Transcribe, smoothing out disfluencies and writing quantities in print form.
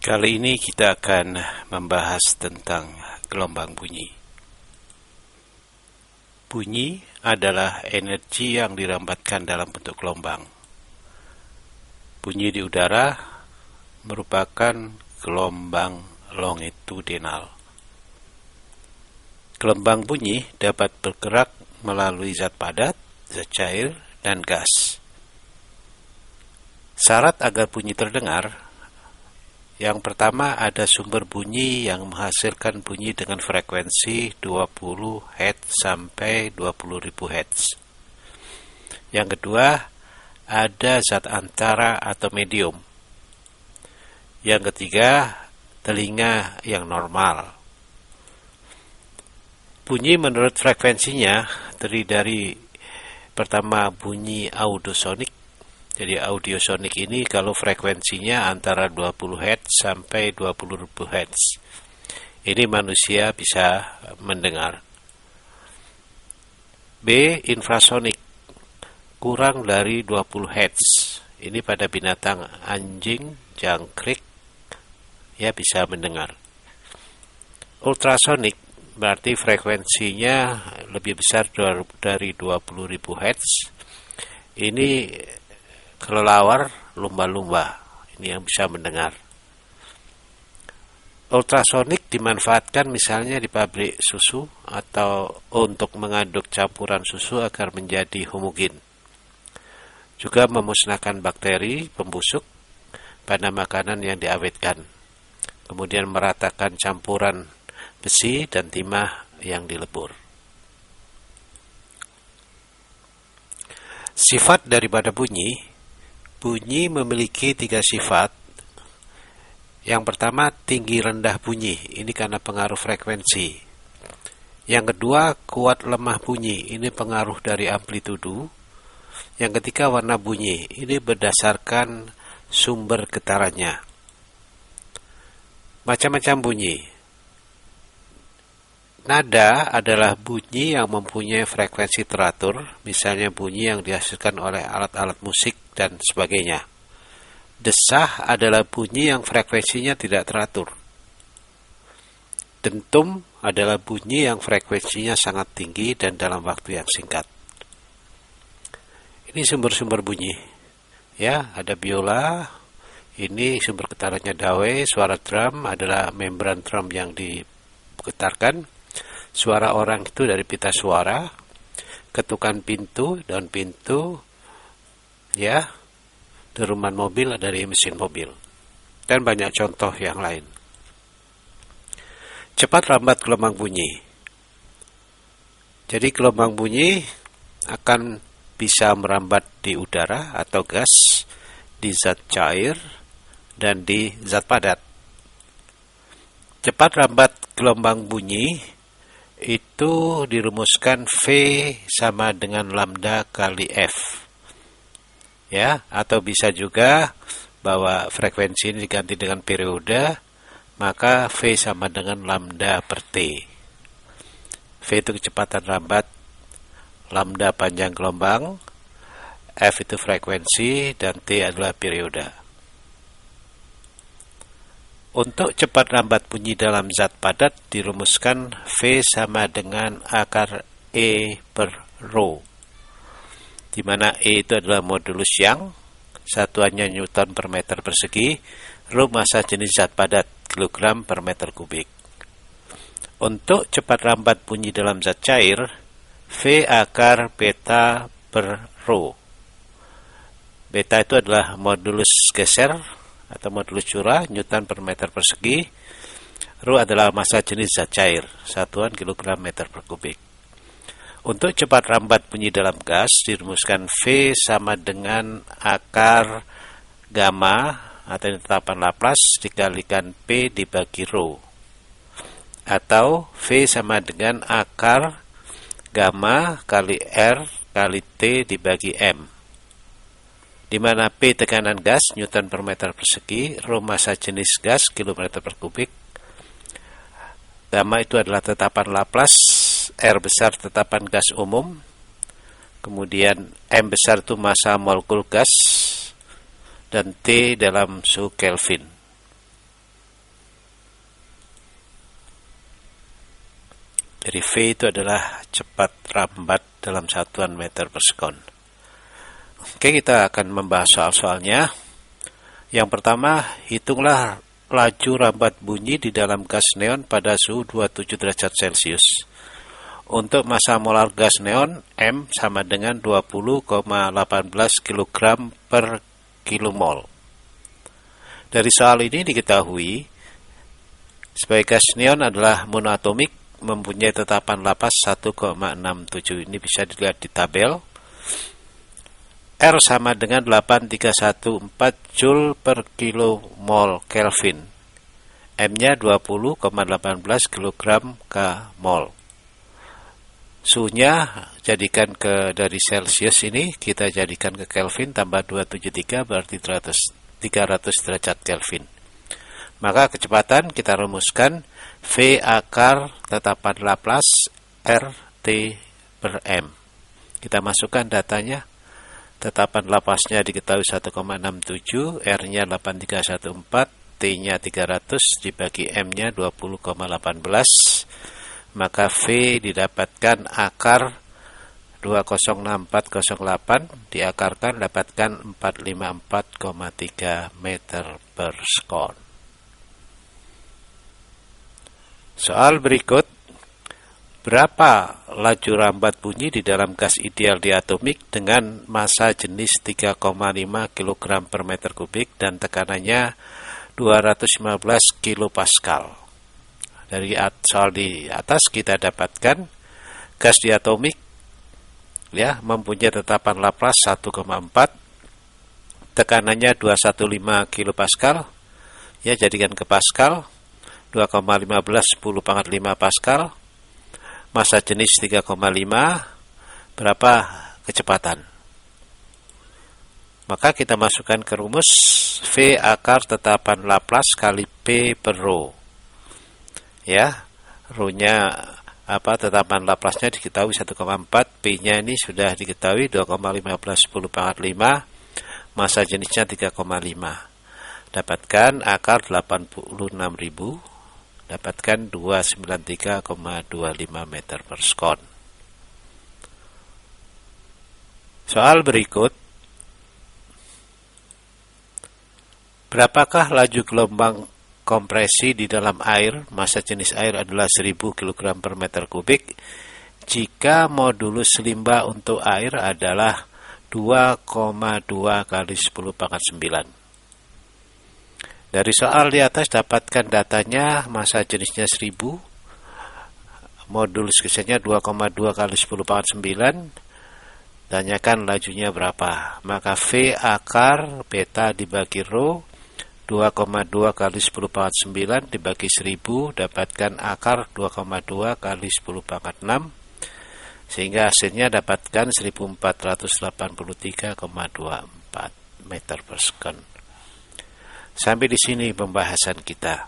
Kali ini kita akan membahas tentang gelombang bunyi. Bunyi adalah energi yang dirambatkan dalam bentuk gelombang. Bunyi di udara merupakan gelombang longitudinal. Gelombang bunyi dapat bergerak melalui zat padat, zat cair, dan gas. Syarat agar bunyi terdengar, yang pertama ada sumber bunyi yang menghasilkan bunyi dengan frekuensi 20 Hz sampai 20.000 Hz. Yang kedua, ada zat antara atau medium. Yang ketiga, telinga yang normal. Bunyi menurut frekuensinya terdiri dari pertama bunyi audiosonik. Jadi audiosonik ini kalau frekuensinya antara 20 Hz sampai 20.000 Hz. Ini manusia bisa mendengar. B. Infrasonik, kurang dari 20 Hz. Ini pada binatang anjing, jangkrik, ya bisa mendengar. Ultrasonik berarti frekuensinya lebih besar dari 20.000 Hz. Ini kelelawar, lumba-lumba, ini yang bisa mendengar. Ultrasonik dimanfaatkan misalnya di pabrik susu atau untuk mengaduk campuran susu agar menjadi homogen. Juga memusnahkan bakteri pembusuk pada makanan yang diawetkan. Kemudian meratakan campuran besi dan timah yang dilebur. Sifat daripada bunyi memiliki 3 sifat. Yang pertama, tinggi rendah bunyi. Ini karena pengaruh frekuensi. Yang kedua, kuat lemah bunyi. Ini pengaruh dari amplitudo. Yang ketiga, warna bunyi. Ini berdasarkan sumber getarannya. Macam-macam bunyi. Nada adalah bunyi yang mempunyai frekuensi teratur, misalnya bunyi yang dihasilkan oleh alat-alat musik dan sebagainya. Desah adalah bunyi yang frekuensinya tidak teratur. Dentum adalah bunyi yang frekuensinya sangat tinggi dan dalam waktu yang singkat. Ini sumber-sumber bunyi. Ya, ada biola, ini sumber getarannya dawai, suara drum adalah membran drum yang digetarkan. Suara orang itu dari pita suara, ketukan pintu, daun pintu, ya, deruman mobil dari mesin mobil, dan banyak contoh yang lain. Cepat lambat gelombang bunyi. Jadi gelombang bunyi akan bisa merambat di udara atau gas, di zat cair, dan di zat padat. Cepat lambat gelombang bunyi itu dirumuskan V sama dengan lambda kali F. Ya, atau bisa juga bahwa frekuensi ini diganti dengan periode, maka V sama dengan lambda per T. V itu kecepatan lambat, lambda panjang gelombang, F itu frekuensi, dan T adalah periode. Untuk cepat lambat bunyi dalam zat padat dirumuskan V sama dengan akar E per rho, di mana E itu adalah modulus Young, satuannya Newton per meter persegi, rho massa jenis zat padat, kilogram per meter kubik. Untuk cepat lambat bunyi dalam zat cair, V akar beta per rho. Beta itu adalah modulus geser atau modulus curah, Newton per meter persegi. Rho adalah massa jenis zat cair, satuan kilogram meter per kubik. Untuk cepat lambat bunyi dalam gas dirumuskan V sama dengan akar gamma atau tetapan Laplace dikalikan P dibagi rho, atau V sama dengan akar gamma kali R kali T dibagi M, di mana P tekanan gas, Newton per meter persegi, rho massa jenis gas, kilometer per kubik. Gamma itu adalah tetapan Laplace, R besar tetapan gas umum, kemudian M besar itu massa molekul gas, dan T dalam suhu Kelvin. Jadi V itu adalah cepat rambat dalam satuan meter per sekon. Oke, kita akan membahas soal-soalnya. Yang pertama, hitunglah laju rambat bunyi di dalam gas neon pada suhu 27 derajat Celcius. Untuk massa molar gas neon, M sama dengan 20,18 kg per kilomol. Dari soal ini diketahui, sebagai gas neon adalah monoatomik, mempunyai tetapan lapas 1,67. Ini bisa dilihat di tabel. R sama dengan 8314 Joule per kilomol Kelvin. M-nya 20,18 kg k mol. Suhunya jadikan dari Celsius ini, kita jadikan ke Kelvin tambah 273 berarti 300 derajat Kelvin. Maka kecepatan kita rumuskan V akar tetapan Laplace RT per M. Kita masukkan datanya. Tetapan Laplace-nya diketahui 1,67, R-nya 8314, T-nya 300 dibagi M-nya 20,18. Maka V didapatkan akar 206,408 diakarkan dapatkan 454,3 meter per sekon. Soal berikut, berapa laju rambat bunyi di dalam gas ideal diatomik dengan massa jenis 3,5 kg per meter kubik dan tekanannya 215 kilopascal. Dari soal di atas kita dapatkan gas diatomik mempunyai tetapan Laplace 1,4, tekanannya 215 kilopascal, jadikan ke pascal, 2,15 10 pangkat 5 pascal, massa jenis 3,5, berapa kecepatan? Maka kita masukkan ke rumus V akar tetapan Laplace kali P per rho. Rho-nya tetapan Laplace-nya diketahui 1,4, P-nya ini sudah diketahui 2,15 10 pangkat 5, massa jenisnya 3,5. Dapatkan akar 86.000, dapatkan 293,25 meter per sekon. Soal berikut, berapakah laju gelombang kompresi di dalam air, massa jenis air adalah 1000 kg per meter kubik, jika modulus limbah untuk air adalah 2,2 kali 10 pangkat 9. Dari soal di atas dapatkan datanya, massa jenisnya 1000, modulus gasnya 2,2 kali 10 pangkat 9, tanyakan lajunya berapa. Maka V akar beta dibagi rho, 2,2 kali 10 pangkat 9 dibagi 1000, dapatkan akar 2,2 kali 10 pangkat 6, sehingga hasilnya dapatkan 1483,24 meter per sekon. Sampai di sini pembahasan kita.